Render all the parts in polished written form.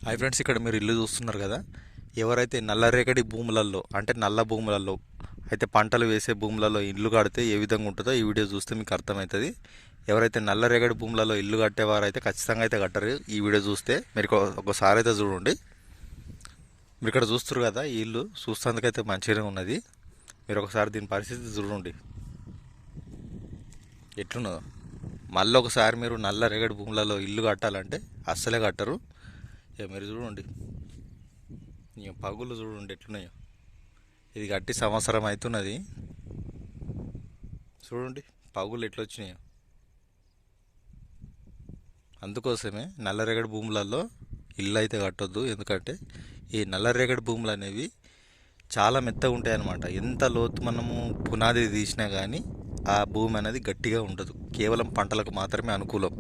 Hi friends, ఇక్కడ మీరు ఇల్లు చూస్తున్నారు కదా. ఎవరైతే నల్లరేగడి భూములలో అంటే నల్ల భూములలో అయితే పంటలు వేసే భూములలో ఇల్లు కడితే ఏ విధంగా ఉంటుందో ఈ వీడియో చూస్తే మీకు అర్థమవుతుంది. ఎవరైతే నల్లరేగడి భూములలో ఇల్లు కట్టేవారు అయితే ఖచ్చితంగా అయితే కట్టరు. ఈ వీడియో చూస్తే మీరు ఒకసారి అయితే చూడండి. మీరు ఇక్కడ చూస్తారు కదా, ఈ ఇల్లు చూస్తేందుకైతే మంచిగానే ఉన్నది. మీరు ఒకసారి దీని పరిస్థితి చూడండి ఎట్లున్నదో. మళ్ళీ ఒకసారి మీరు నల్లరేగడి భూములలో ఇల్లు కట్టాలంటే అస్సలే కట్టరు. ఇక మీరు చూడండి, ఇక పగులు చూడండి ఎట్లున్నాయో. ఇది కట్టి సంవత్సరం అవుతున్నది. చూడండి పగులు ఎట్లా వచ్చినాయో. అందుకోసమే నల్లరేగడి భూములలో ఇల్లు అయితే కట్టొద్దు. ఎందుకంటే ఈ నల్లరేగడి భూములు అనేవి చాలా మెత్తగా ఉంటాయి అన్నమాట. ఎంత లోతు మనము పునాది తీసినా కానీ ఆ భూమి అనేది గట్టిగా ఉండదు. కేవలం పంటలకు మాత్రమే అనుకూలం.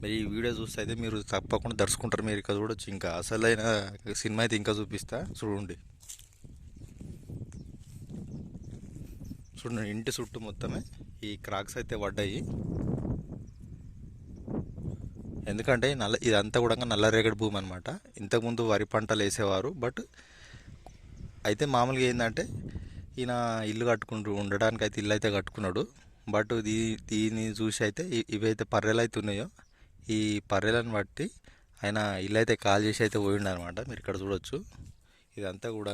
మరి ఈ వీడియో చూస్తే అయితే మీరు తప్పకుండా దర్శకుంటారు. మీరు ఇక్కడ చూడొచ్చు. ఇంకా అసలైన సినిమా అయితే ఇంకా చూపిస్తా చూడండి. చూడండి ఇంటి చుట్టూ మొత్తమే ఈ క్రాక్స్ అయితే పడ్డాయి. ఎందుకంటే ఇదంతా కూడా నల్లరేగడి భూమి అనమాట. ఇంతకుముందు వరి పంటలు వేసేవారు. బట్ అయితే మామూలుగా ఏంటంటే ఈయన ఇల్లు కట్టుకుంటూ ఉండడానికి అయితే ఇల్లు అయితే కట్టుకున్నాడు. బట్ దీన్ని చూసి అయితే ఇవైతే పర్రెలు అయితే ఉన్నాయో ఈ పర్రెలను బట్టి ఆయన ఇల్లు అయితే కాల్ చేసి అయితే పోయిండు అనమాట. మీరు ఇక్కడ చూడొచ్చు. ఇదంతా కూడా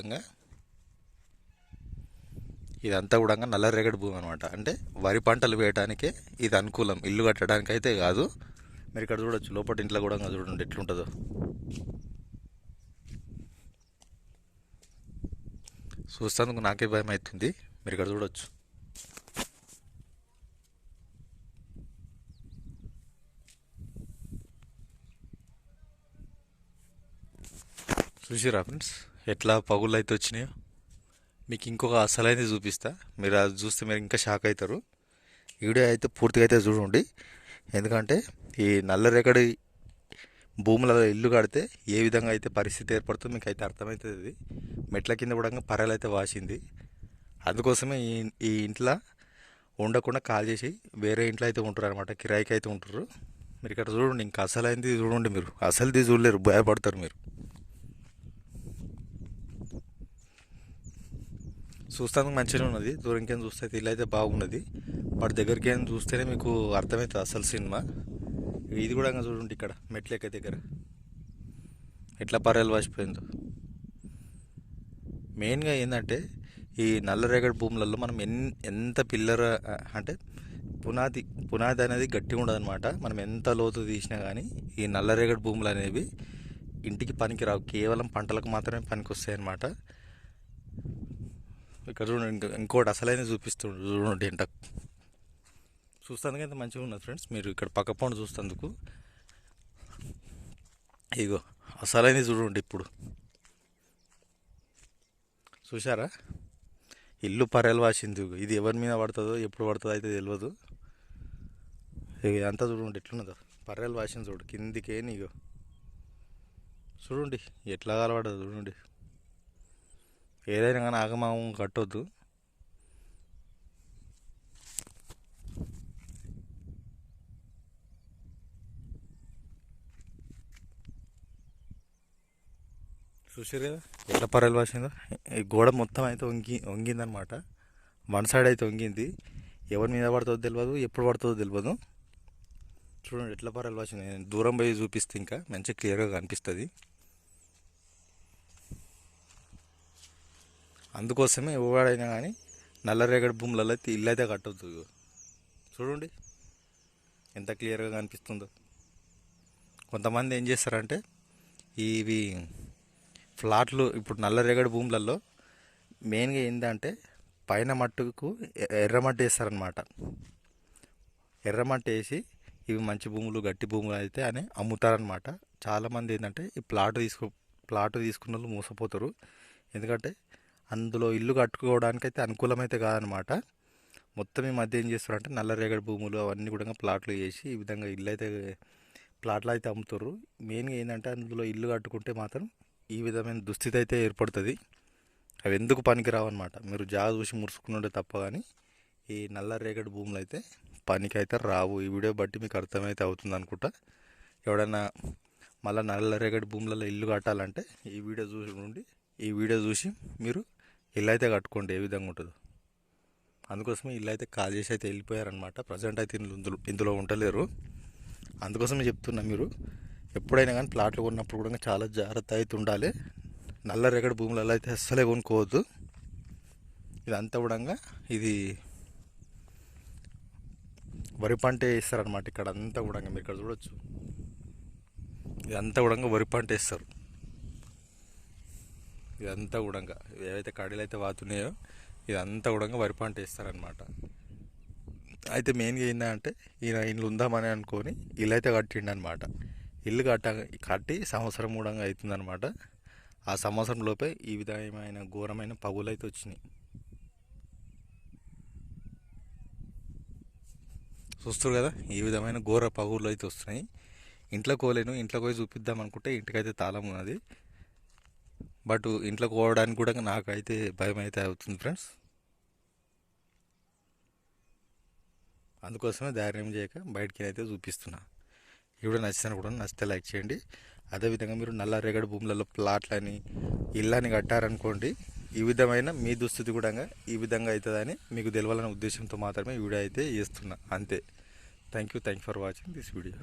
ఇదంతా కూడా నల్లరేగడి భూమి అనమాట. అంటే వరి పంటలు వేయడానికే ఇది అనుకూలం, ఇల్లు కట్టడానికి అయితే కాదు. మీరు ఇక్కడ చూడొచ్చు. లోపల ఇంట్లో కూడా చూడండి ఎట్లుంటుందో. చూస్తేందుకు నాకే భయం అవుతుంది. మీరు ఇక్కడ చూడొచ్చు. చూసిరా ఫ్రెండ్స్ ఎట్లా పగుళ్ళు అయితే వచ్చినాయో. మీకు ఇంకొక అసలైనది చూపిస్తా. మీరు అది చూస్తే మీరు ఇంకా షాక్ అవుతారు. వీడియో అయితే పూర్తిగా అయితే చూడండి. ఎందుకంటే ఈ నల్లరేగడి భూములలో ఇల్లు కడితే ఏ విధంగా అయితే పరిస్థితి ఏర్పడుతుందో మీకు అయితే అర్థమవుతుంది. మెట్ల కింద కూడా పర్రెలు అయితే వాసింది. అందుకోసమే ఈ ఇంట్లో ఉండకుండా కాల్ చేసి వేరే ఇంట్లో అయితే ఉంటారు అనమాట. కిరాయికి అయితే ఉంటారు. మీరు ఇక్కడ చూడండి. ఇంకా అసలైంది చూడండి. మీరు అసలుది చూడలేరు, భయపడతారు మీరు. చూస్తానికి మంచిగా ఉన్నది. దూరంకేం చూస్తే ఇల్లు అయితే బాగున్నది. వాటి దగ్గరికి ఏం చూస్తేనే మీకు అర్థమవుతుంది అసలు సినిమా. ఇది కూడా చూడండి. ఇక్కడ మెట్లెక్క దగ్గర ఎట్లా పర్రెలు వాసిపోయిందో. మెయిన్గా ఏంటంటే ఈ నల్లరేగడి భూములలో మనం ఎంత పిల్లర అంటే పునాది పునాది అనేది గట్టిగా ఉండదు అనమాట. మనం ఎంత లోతు తీసినా కానీ ఈ నల్లరేగడి భూములు అనేవి ఇంటికి పనికి రావు. కేవలం పంటలకు మాత్రమే పనికి వస్తాయి అన్నమాట. ఇక్కడ చూడండి. ఇంకోటి అసలైన చూపిస్తుండ్రు చూడండి. ఎంట చూస్తానికి అయితే మంచిగా ఉన్నది ఫ్రెండ్స్. మీరు ఇక్కడ పక్క పండు చూస్తేందుకు ఇగో అసలైనది చూడండి. ఇప్పుడు చూసారా, ఇల్లు పర్రెలు వాసింది. ఇది ఎవరి మీద పడుతుందో ఎప్పుడు పడుతుందో అయితే తెలియదు. ఇదంతా చూడండి ఎట్లున్నదో. పర్రెలు వాసింది చూడు కిందికే. నీగో చూడండి ఎట్లా కలపడదు చూడండి. ఏదైనా కానీ ఆగమాగం కట్టొద్దు. చూసారు కదా ఎట్లా పర్రెలు వాసిందో. ఈ గోడ మొత్తం అయితే వంగిందనమాట. వన్ సైడ్ అయితే వంగింది. ఎవరి మీద పడుతుందో తెలియదు, ఎప్పుడు పడుతుందో తెలియదు. చూడండి ఎట్లా పర్రెలు వాసింది. నేను దూరం పోయి చూపిస్తే ఇంకా మంచిగా క్లియర్గా కనిపిస్తుంది. అందుకోసమే ఎవడైనా కానీ నల్లరేగడి భూములలో అయితే ఇల్లు అయితే కట్టొద్దు. చూడండి ఎంత క్లియర్గా కనిపిస్తుందో. కొంతమంది ఏం చేస్తారంటే ఇవి ఫ్లాట్లు ఇప్పుడు నల్లరేగడి భూములలో మెయిన్గా ఏంటంటే పైన మట్టుకు ఎర్రమట్టి వేస్తారనమాట. ఎర్రమట్టి వేసి ఇవి మంచి భూములు గట్టి భూములు అయితే అని అమ్ముతారనమాట. చాలామంది ఏంటంటే ఈ ప్లాట్ తీసుకున్న వాళ్ళు మోసపోతారు. ఎందుకంటే అందులో ఇల్లు కట్టుకోవడానికి అయితే అనుకూలమైతే కాదనమాట. మొత్తం ఈ మధ్య ఏం చేస్తారంటే నల్లరేగడి భూములు అవన్నీ కూడా ప్లాట్లు వేసి ఈ విధంగా ఇల్లు అయితే ప్లాట్లు అయితే అమ్ముతారు. మెయిన్గా ఏంటంటే అందులో ఇల్లు కట్టుకుంటే మాత్రం ఈ విధమైన దుస్థితి అయితే ఏర్పడుతుంది. అవి ఎందుకు పనికిరావు అనమాట. మీరు జాగ చూసి ముడుచుకున్నట్టే తప్ప కానీ ఈ నల్లరేగడి భూములు అయితే పనికి అయితే రావు. ఈ వీడియో బట్టి మీకు అర్థమైతే అవుతుంది అనుకుంటా. ఎవడన్నా మళ్ళీ నల్లరేగడి భూములలో ఇల్లు కట్టాలంటే ఈ వీడియో చూసి మీరు ఇల్లు అయితే కట్టుకోండి ఏ విధంగా ఉంటుందో. అందుకోసమే ఇల్లు అయితే కాల్ చేసి అయితే వెళ్ళిపోయారనమాట. ప్రజెంట్ అయితే ఇందులో ఉండలేరు. అందుకోసమే చెప్తున్నా, మీరు ఎప్పుడైనా కానీ ప్లాట్లు కొన్నప్పుడు కూడా చాలా జాగ్రత్త అయితే ఉండాలి. నల్లరేగడి భూములలో అయితే అస్సలే కొనుక్కోవద్దు. ఇదంతా కూడా ఇది వరి పంట వేస్తారనమాట. ఇక్కడ అంతా కూడా మీరు ఇక్కడ చూడొచ్చు, ఇదంతా కూడా వరి పంట వేస్తారు. ఇదంతా కూడా ఏవైతే కడీలు అయితే వాతున్నాయో ఇదంతా కూడా వరి పంట వేస్తారనమాట. అయితే మెయిన్గా ఏంటంటే ఈయన ఇల్లు ఉందామని అనుకొని ఇల్లు అయితే కట్టిండనమాట. ఇల్లు కట్టి సంవత్సరం కూడా అవుతుందనమాట. ఆ సంవత్సరం లోపే ఈ విధమైన ఘోరమైన పగులు అయితే వచ్చినాయి. చూస్తారు కదా, ఈ విధమైన ఘోర పగులు అయితే వస్తున్నాయి. ఇంట్లోకి పోలేను, ఇంట్లోకి పోయి చూపిద్దాం అనుకుంటే ఇంటికైతే తాళం ఉన్నది. బట్ ఇంట్లోకి పోవడానికి కూడా నాకైతే భయం అయితే అవుతుంది ఫ్రెండ్స్. అందుకోసమే ధైర్యం చేయక బయటికి అయితే చూపిస్తున్నా. ఈ వీడియో నచ్చితే కూడా నచ్చితే లైక్ చేయండి. అదేవిధంగా మీరు నల్లరేగడి భూములలో ప్లాట్లని ఇళ్ళని కట్టారనుకోండి, ఈ విధమైన మీ దుస్థితి కూడా ఈ విధంగా అవుతుందని మీకు తెలవాలనే ఉద్దేశంతో మాత్రమే ఈ వీడియో అయితే చేస్తున్నా, అంతే. Thank you for watching this video.